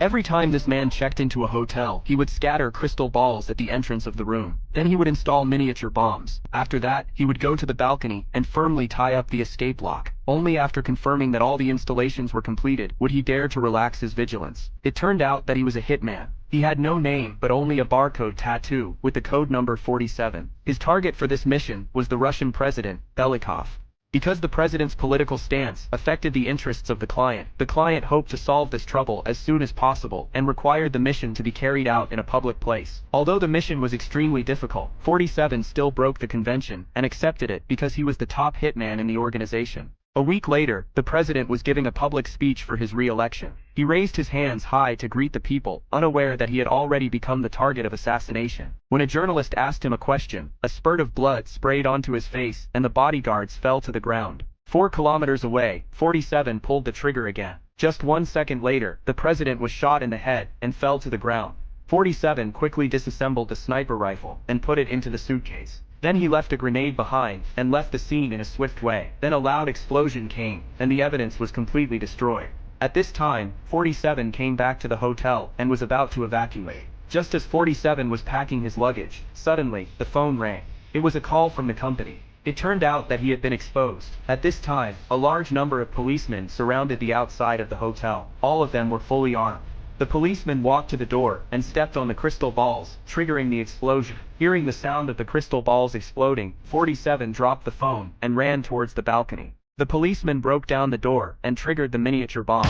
Every time this man checked into a hotel, he would scatter crystal balls at the entrance of the room. Then he would install miniature bombs. After that, he would go to the balcony and firmly tie up the escape lock. Only after confirming that all the installations were completed would he dare to relax his vigilance. It turned out that he was a hitman. He had no name but only a barcode tattoo with the code number 47. His target for this mission was the Russian president, Belikov. Because the president's political stance affected the interests of the client hoped to solve this trouble as soon as possible and required the mission to be carried out in a public place. Although the mission was extremely difficult, 47 still broke the convention and accepted it because he was the top hitman in the organization. A week later, the president was giving a public speech for his re-election. He raised his hands high to greet the people, unaware that he had already become the target of assassination. When a journalist asked him a question, a spurt of blood sprayed onto his face and the bodyguards fell to the ground. 4 kilometers away, 47 pulled the trigger again. Just 1 second later, the president was shot in the head and fell to the ground. 47 quickly disassembled the sniper rifle and put it into the suitcase. Then he left a grenade behind and left the scene in a swift way. Then a loud explosion came, and the evidence was completely destroyed. At this time, 47 came back to the hotel and was about to evacuate. Just as 47 was packing his luggage, suddenly, the phone rang. It was a call from the company. It turned out that he had been exposed. At this time, a large number of policemen surrounded the outside of the hotel. All of them were fully armed. The policeman walked to the door and stepped on the crystal balls, triggering the explosion. Hearing the sound of the crystal balls exploding, 47 dropped the phone and ran towards the balcony. The policeman broke down the door and triggered the miniature bomb.